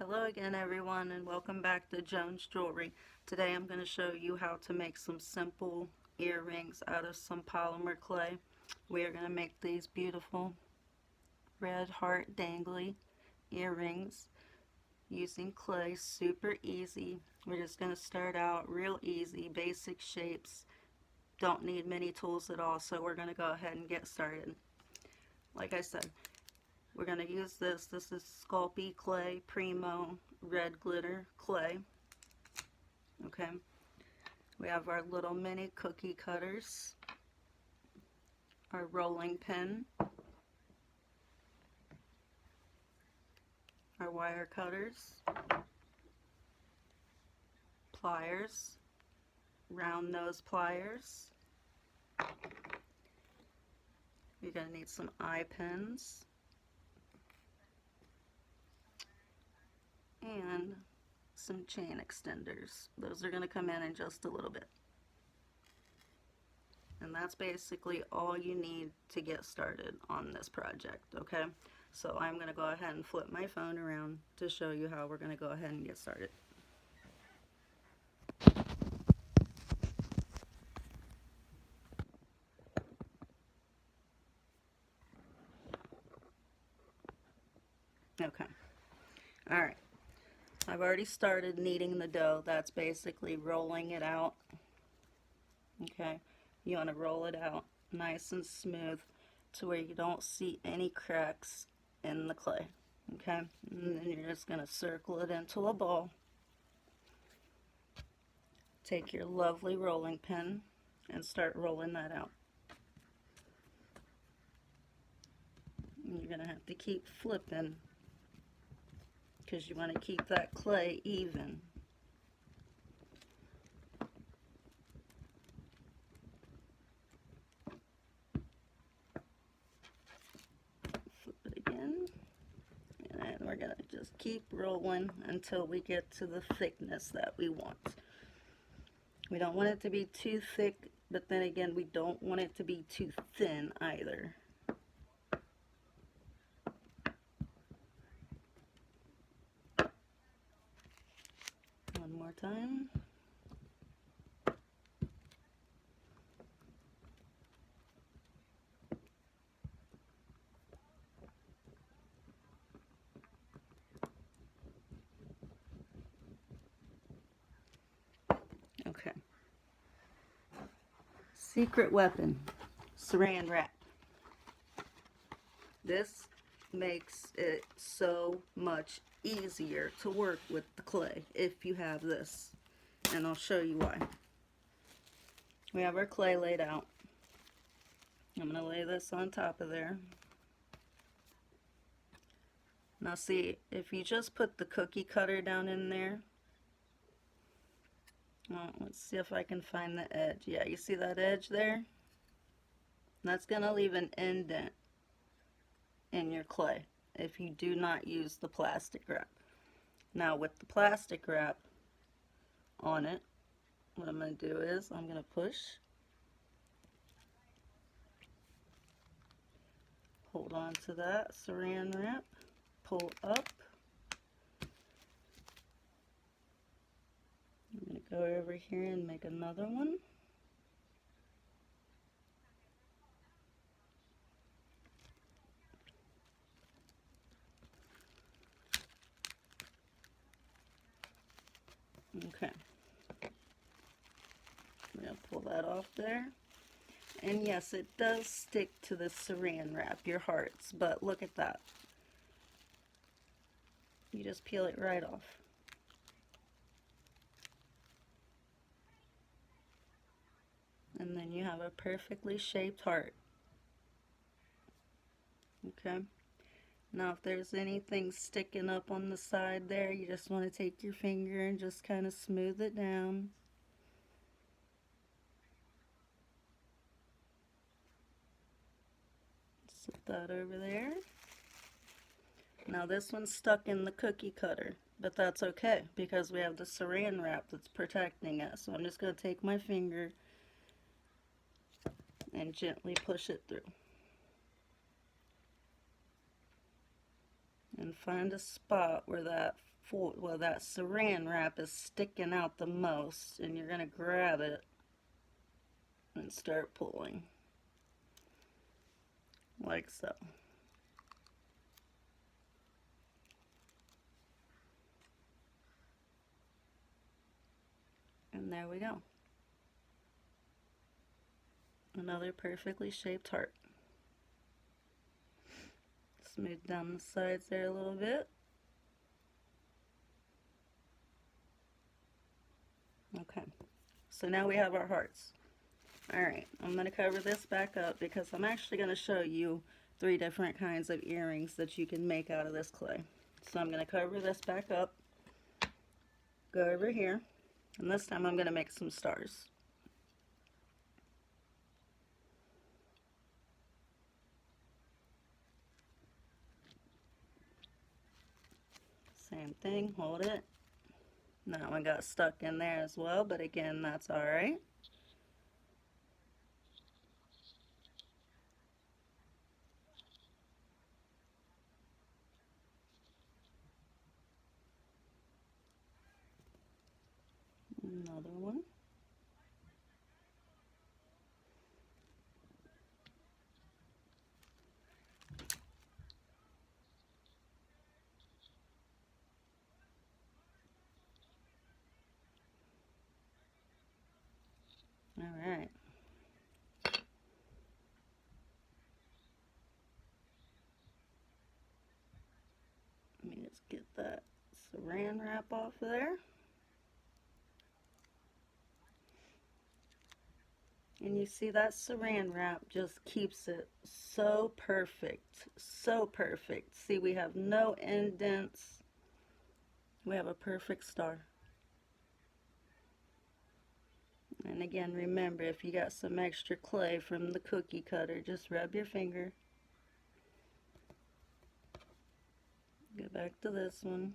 Hello again everyone, and welcome back to Jones Jewelry. Today I'm going to show you how to make some simple earrings out of some polymer clay. We are going to make these beautiful red heart dangly earrings using clay. Super easy. We're just going to start out real easy, basic shapes. Don't need many tools at all, so we're going to go ahead and get started. Like I said, we're going to use this. This is Sculpey Clay Primo Red Glitter Clay. Okay. We have our little mini cookie cutters, our rolling pin, our wire cutters, pliers, round nose pliers. You're going to need some eye pins and some chain extenders. Those are going to come in just a little bit. And that's basically all you need to get started on this project, okay? So I'm going to go ahead and flip my phone around to show you how we're going to go ahead and get started. Okay. Alright. I've already started kneading the dough. That's basically rolling it out. Okay. You want to roll it out nice and smooth to where you don't see any cracks in the clay. Okay. And then you're just going to circle it into a ball. Take your lovely rolling pin and start rolling that out. And you're going to have to keep flipping because you want to keep that clay even. Flip it again, and we're going to just keep rolling until we get to the thickness that we want. We don't want it to be too thick, but then again, we don't want it to be too thin either. One more time. Okay. Secret weapon, saran wrap. This makes it so much easier to work with the clay if you have this, and I'll show you why. We have our clay laid out. I'm going to lay this on top of there. Now see, if you just put the cookie cutter down in there, well, let's see if I can find the edge. Yeah, you see that edge there? That's going to leave an indent in your clay if you do not use the plastic wrap. Now with the plastic wrap on it, what I'm going to do is I'm going to push, hold on to that saran wrap, pull up. I'm going to go over here and make another one. Okay. I'm going to pull that off there. And yes, it does stick to the saran wrap, your hearts, but look at that. You just peel it right off. And then you have a perfectly shaped heart. Okay. Now if there's anything sticking up on the side there, you just want to take your finger and just kind of smooth it down. Set that over there. Now this one's stuck in the cookie cutter, but that's okay because we have the saran wrap that's protecting it. So I'm just going to take my finger and gently push it through. and find a spot where that that saran wrap is sticking out the most, and you're going to grab it and start pulling like so. And there we go. Another perfectly shaped heart. Smooth down the sides there a little bit. Okay, so now we have our hearts. Alright, I'm going to cover this back up because I'm actually going to show you 3 different kinds of earrings that you can make out of this clay. So I'm going to cover this back up, go over here, and this time I'm going to make some stars. Same thing, hold it. That one got stuck in there as well, but again, that's alright. Another one. Alright. Let me just get that saran wrap off of there. And you see that saran wrap just keeps it so perfect. So perfect. See, we have no indents. We have a perfect star. And again, remember, if you got some extra clay from the cookie cutter, just rub your finger. Go back to this one.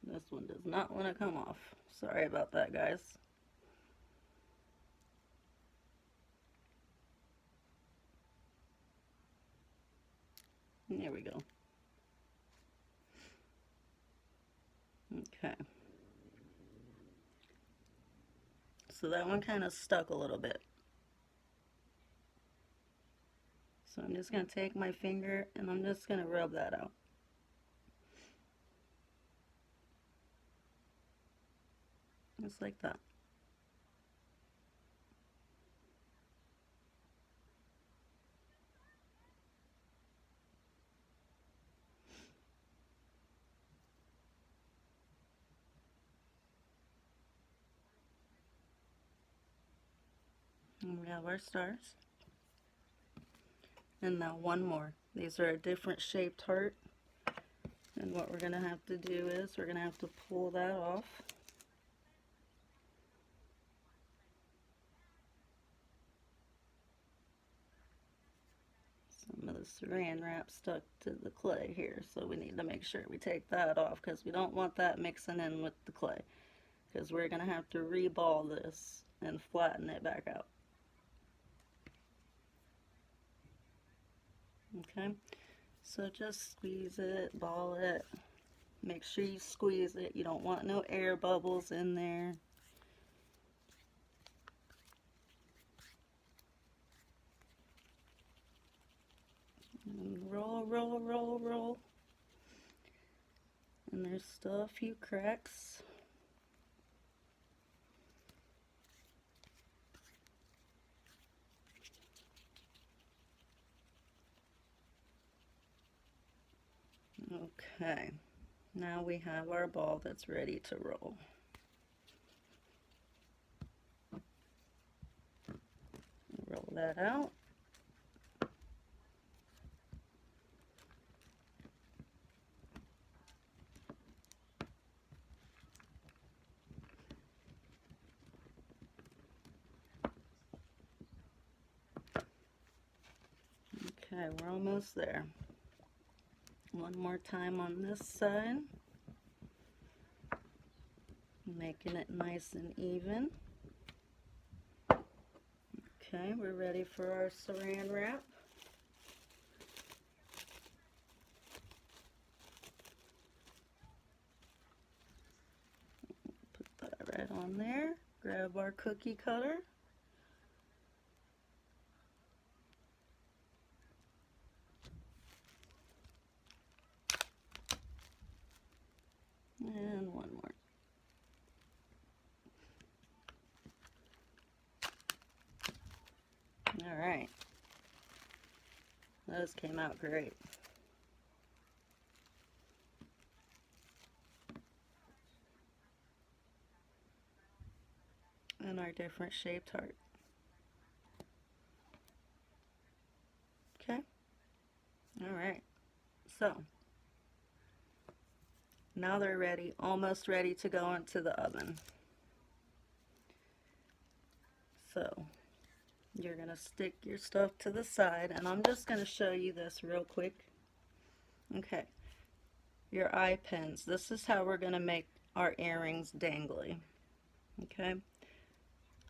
This one does not want to come off. Sorry about that, guys. There we go. Okay. So that one kind of stuck a little bit. So I'm just going to take my finger and I'm just going to rub that out. Just like that. And we have our stars. And now one more. These are a different shaped heart. And what we're going to have to do is we're going to have to pull that off. Some of the saran wrap stuck to the clay here, so we need to make sure we take that off because we don't want that mixing in with the clay, because we're going to have to reball this and flatten it back out. Okay, so just squeeze it, ball it, make sure you squeeze it. You don't want no air bubbles in there. And roll, roll, roll, roll. And there's still a few cracks. Okay, now we have our ball that's ready to roll. Roll that out. Okay, we're almost there. one more time on this side, making it nice and even. Okay, we're ready for our saran wrap. Put that right on there. Grab our cookie cutter. And one more. All right. Those came out great. And our different shaped heart. Okay. All right. So now they're ready, almost ready to go into the oven. So you're going to stick your stuff to the side, and I'm just going to show you this real quick. Okay, your eye pins. This is how we're going to make our earrings dangly. Okay,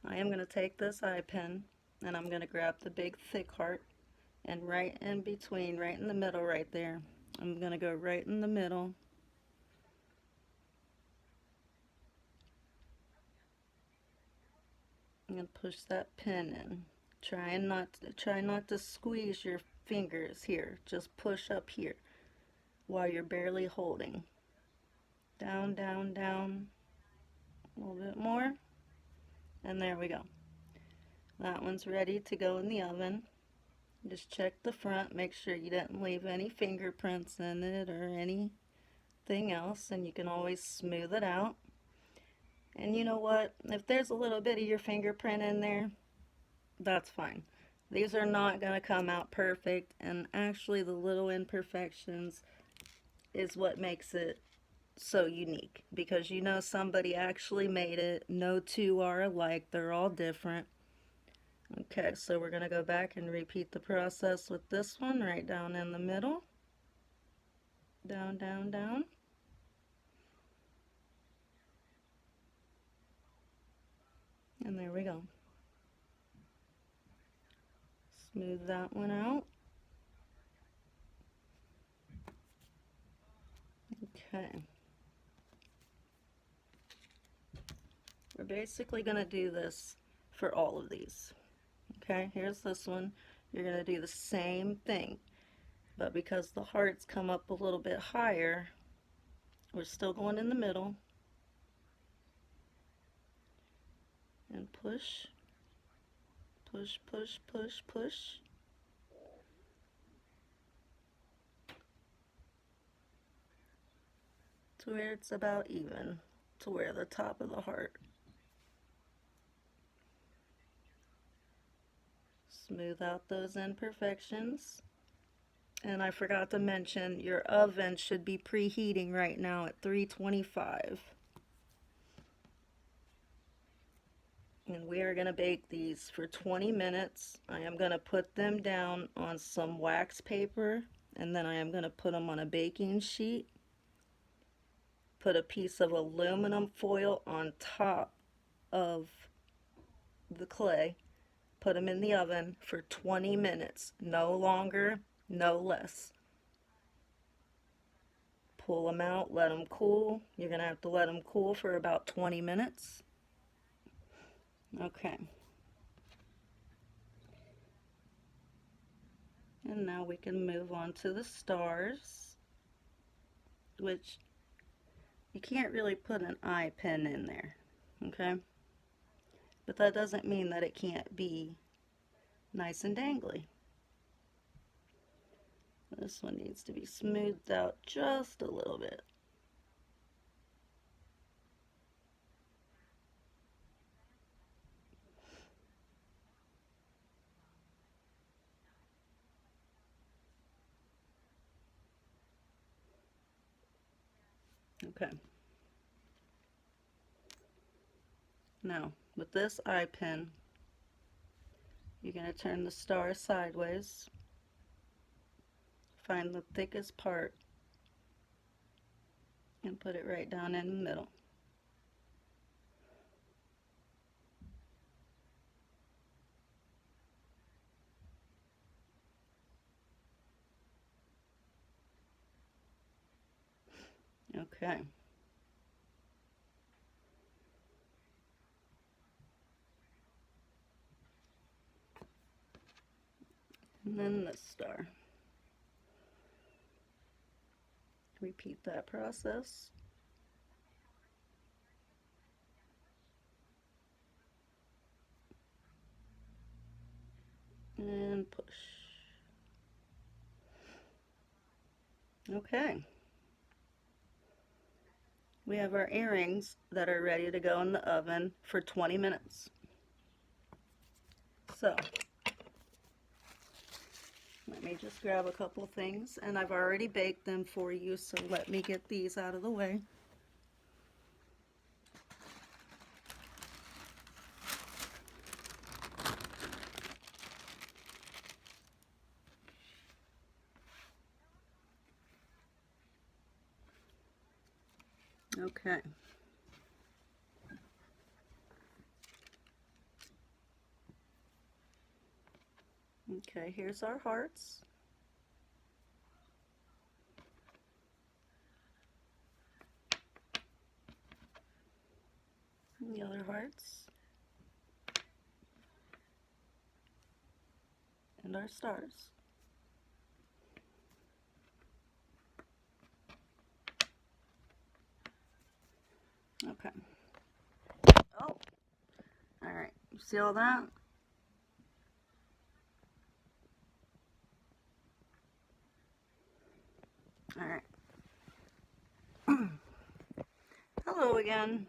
I am going to take this eye pin, and I'm going to grab the big thick heart, and right in between, right in the middle right there, I'm going to go right in the middle. And push that pin in. Try not to squeeze your fingers here. Just push up here while you're barely holding. Down, down, down. A little bit more. And there we go. That one's ready to go in the oven. Just check the front. Make sure you didn't leave any fingerprints in it or anything else. And you can always smooth it out. And you know what? If there's a little bit of your fingerprint in there, that's fine. These are not going to come out perfect, and actually the little imperfections is what makes it so unique, because you know somebody actually made it. No two are alike, they're all different. Okay, so we're going to go back and repeat the process with this one right down in the middle. Down, down, down. And there we go. Smooth that one out. Okay. We're basically going to do this for all of these. Okay, here's this one. You're going to do the same thing, but because the hearts come up a little bit higher, we're still going in the middle. And push, push, push, push, push. To where it's about even, to where the top of the heart. Smooth out those imperfections. And I forgot to mention, your oven should be preheating right now at 325. And we are going to bake these for 20 minutes. I am going to put them down on some wax paper, and then I am going to put them on a baking sheet. Put a piece of aluminum foil on top of the clay. Put them in the oven for 20 minutes. No longer, no less. Pull them out, let them cool. You're going to have to let them cool for about 20 minutes. Okay. And now we can move on to the stars, which you can't really put an eye pin in there, okay? But that doesn't mean that it can't be nice and dangly. This one needs to be smoothed out just a little bit. Okay. Now, with this eye pin, you're going to turn the star sideways. Find the thickest part and put it right down in the middle. Okay. And then this star. Repeat that process. And push. Okay. We have our earrings that are ready to go in the oven for 20 minutes. So, let me just grab a couple things, and I've already baked them for you, so let me get these out of the way. Okay. Okay, here's our hearts. And the other hearts. And our stars. Okay. Oh, all right. You see all that? All right. Hello again.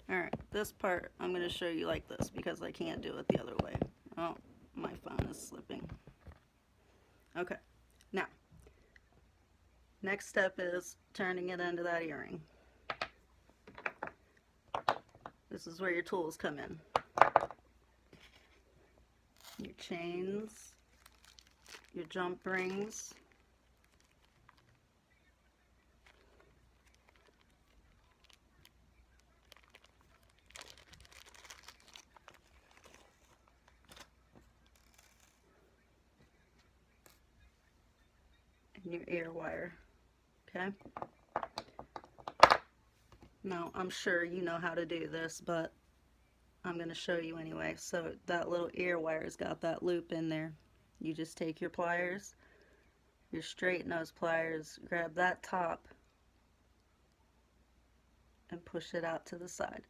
All right, this part I'm going to show you like this because I can't do it the other way. Oh, my phone is slipping. Okay, now, next step is turning it into that earring. This is where your tools come in. Your chains, your jump rings, and your ear wire, okay? Now, I'm sure you know how to do this, but I'm going to show you anyway. So that little ear wire's got that loop in there. You just take your pliers, your straight nose pliers, grab that top, and push it out to the side.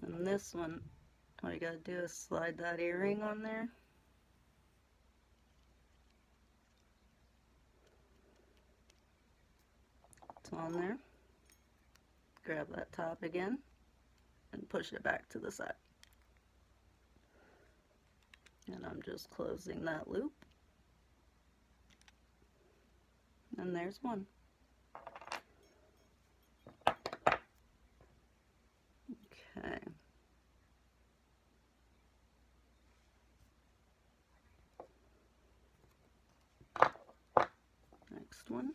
And this one, all you gotta do is slide that earring on there. It's on there. Grab that top again and push it back to the side. And I'm just closing that loop. And there's one. Okay. Next one.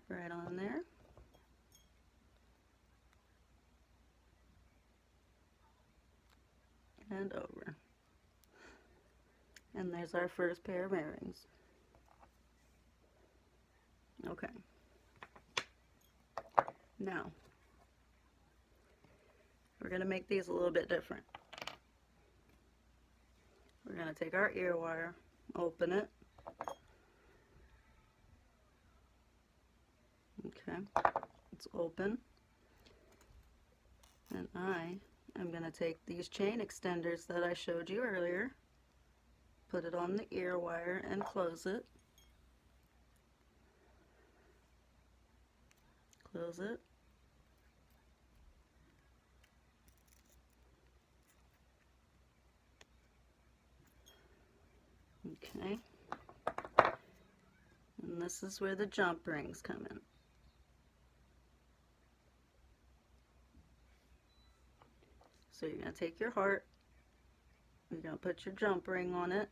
Right on there. And over. And there's our first pair of earrings. Okay. Now, we're going to make these a little bit different. We're going to take our ear wire, open it. Okay, it's open. And I am going to take these chain extenders that I showed you earlier, put it on the ear wire and close it. Close it. Okay. And this is where the jump rings come in. So you're going to take your heart, you're going to put your jump ring on it,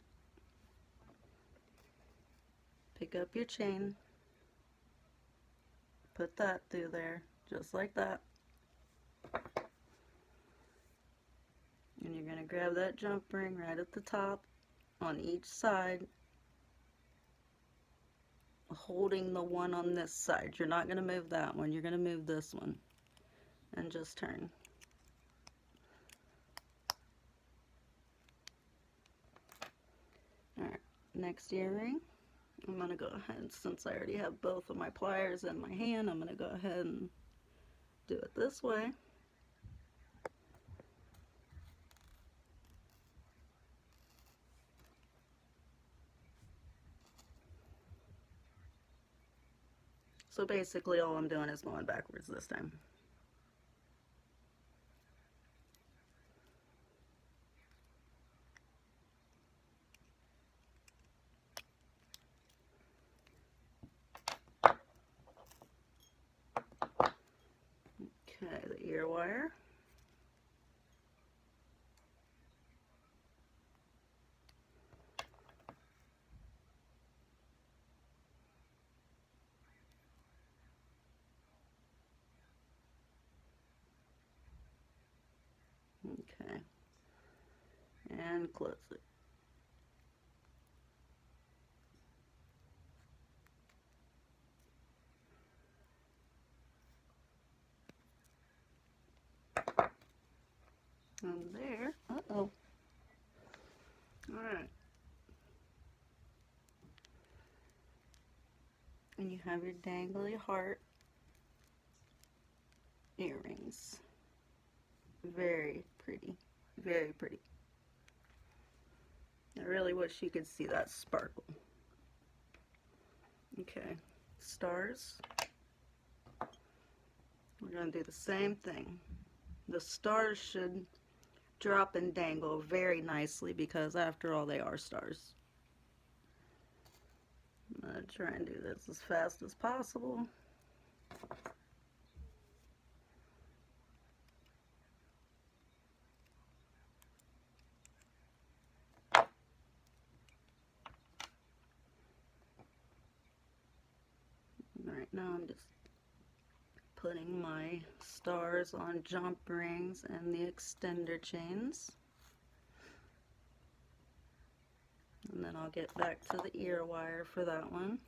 pick up your chain, put that through there, just like that. And you're going to grab that jump ring right at the top on each side, holding the one on this side. You're not going to move that one, you're going to move this one, and just turn. Alright, next earring, I'm going to go ahead, since I already have both of my pliers in my hand, I'm going to go ahead and do it this way. So basically all I'm doing is going backwards this time. Okay, the ear wire. Okay, and close it. And there, uh-oh. Alright. And you have your dangly heart earrings. Very pretty. Very pretty. I really wish you could see that sparkle. Okay, stars. We're going to do the same thing. The stars should drop and dangle very nicely because after all they are stars. I'm going to try and do this as fast as possible. Alright, now I'm just putting my stars on jump rings and the extender chains. And then I'll get back to the ear wire for that one.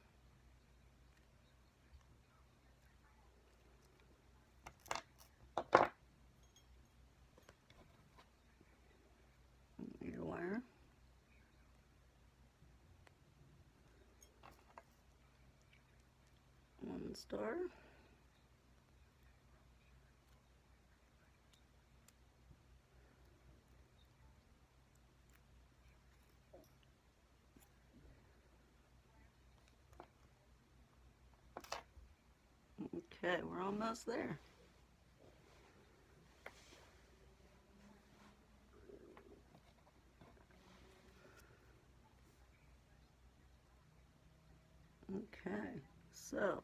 Ear wire. One star. Okay, we're almost there. Okay, so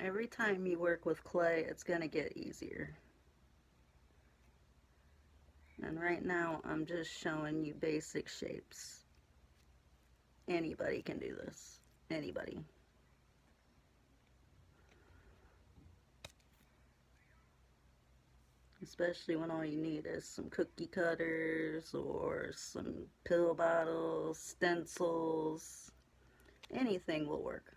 every time you work with clay, it's going to get easier. And right now, I'm just showing you basic shapes. Anybody can do this. Anybody. Especially when all you need is some cookie cutters or some pill bottles, stencils. Anything will work.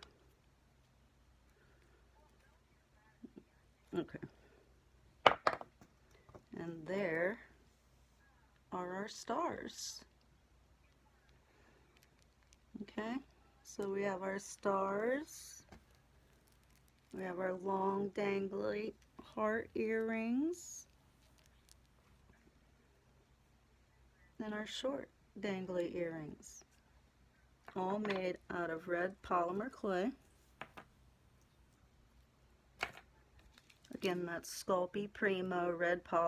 Okay. And there are our stars. Okay, so we have our stars. We have our long dangly heart earrings. And our short dangly earrings. All made out of red polymer clay. Again, that's Sculpey Primo red polymer.